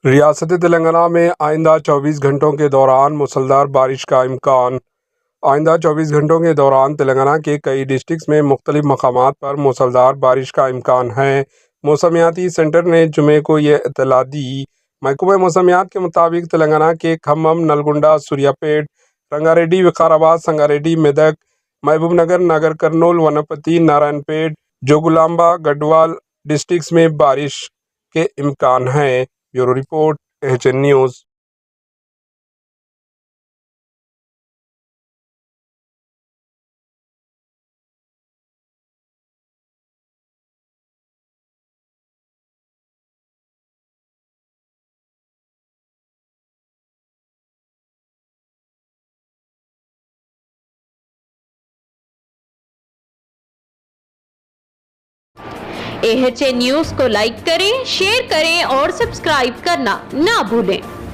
रियासत तेलंगाना में आइंदा 24 घंटों के दौरान मूसलाधार बारिश का इम्कान। आइंदा 24 घंटों के दौरान तेलंगाना के कई डिस्ट्रिक्ट्स में मुख्तलिफ मकामात पर मूसलाधार बारिश का इम्कान है। मौसमियाती सेंटर ने जुमे को यह इत्तला दी। महकमा मौसमियात के मुताबिक तेलंगाना के खम्मम, नलगुंडा, सूर्यापेट, रंगारेड्डी, विकाराबाद, संगारेड्डी, मेदक, महबूबनगर, नागर कर्नूल, वनपति, नारायणपेट, जोगुलांबा, गढ़वाल डिस्ट्रिक्ट्स में बारिश के इम्कान हैं। Bureau report, HN news. AHN news को लाइक करें, शेयर करें और सब्सक्राइब करना ना भूलें।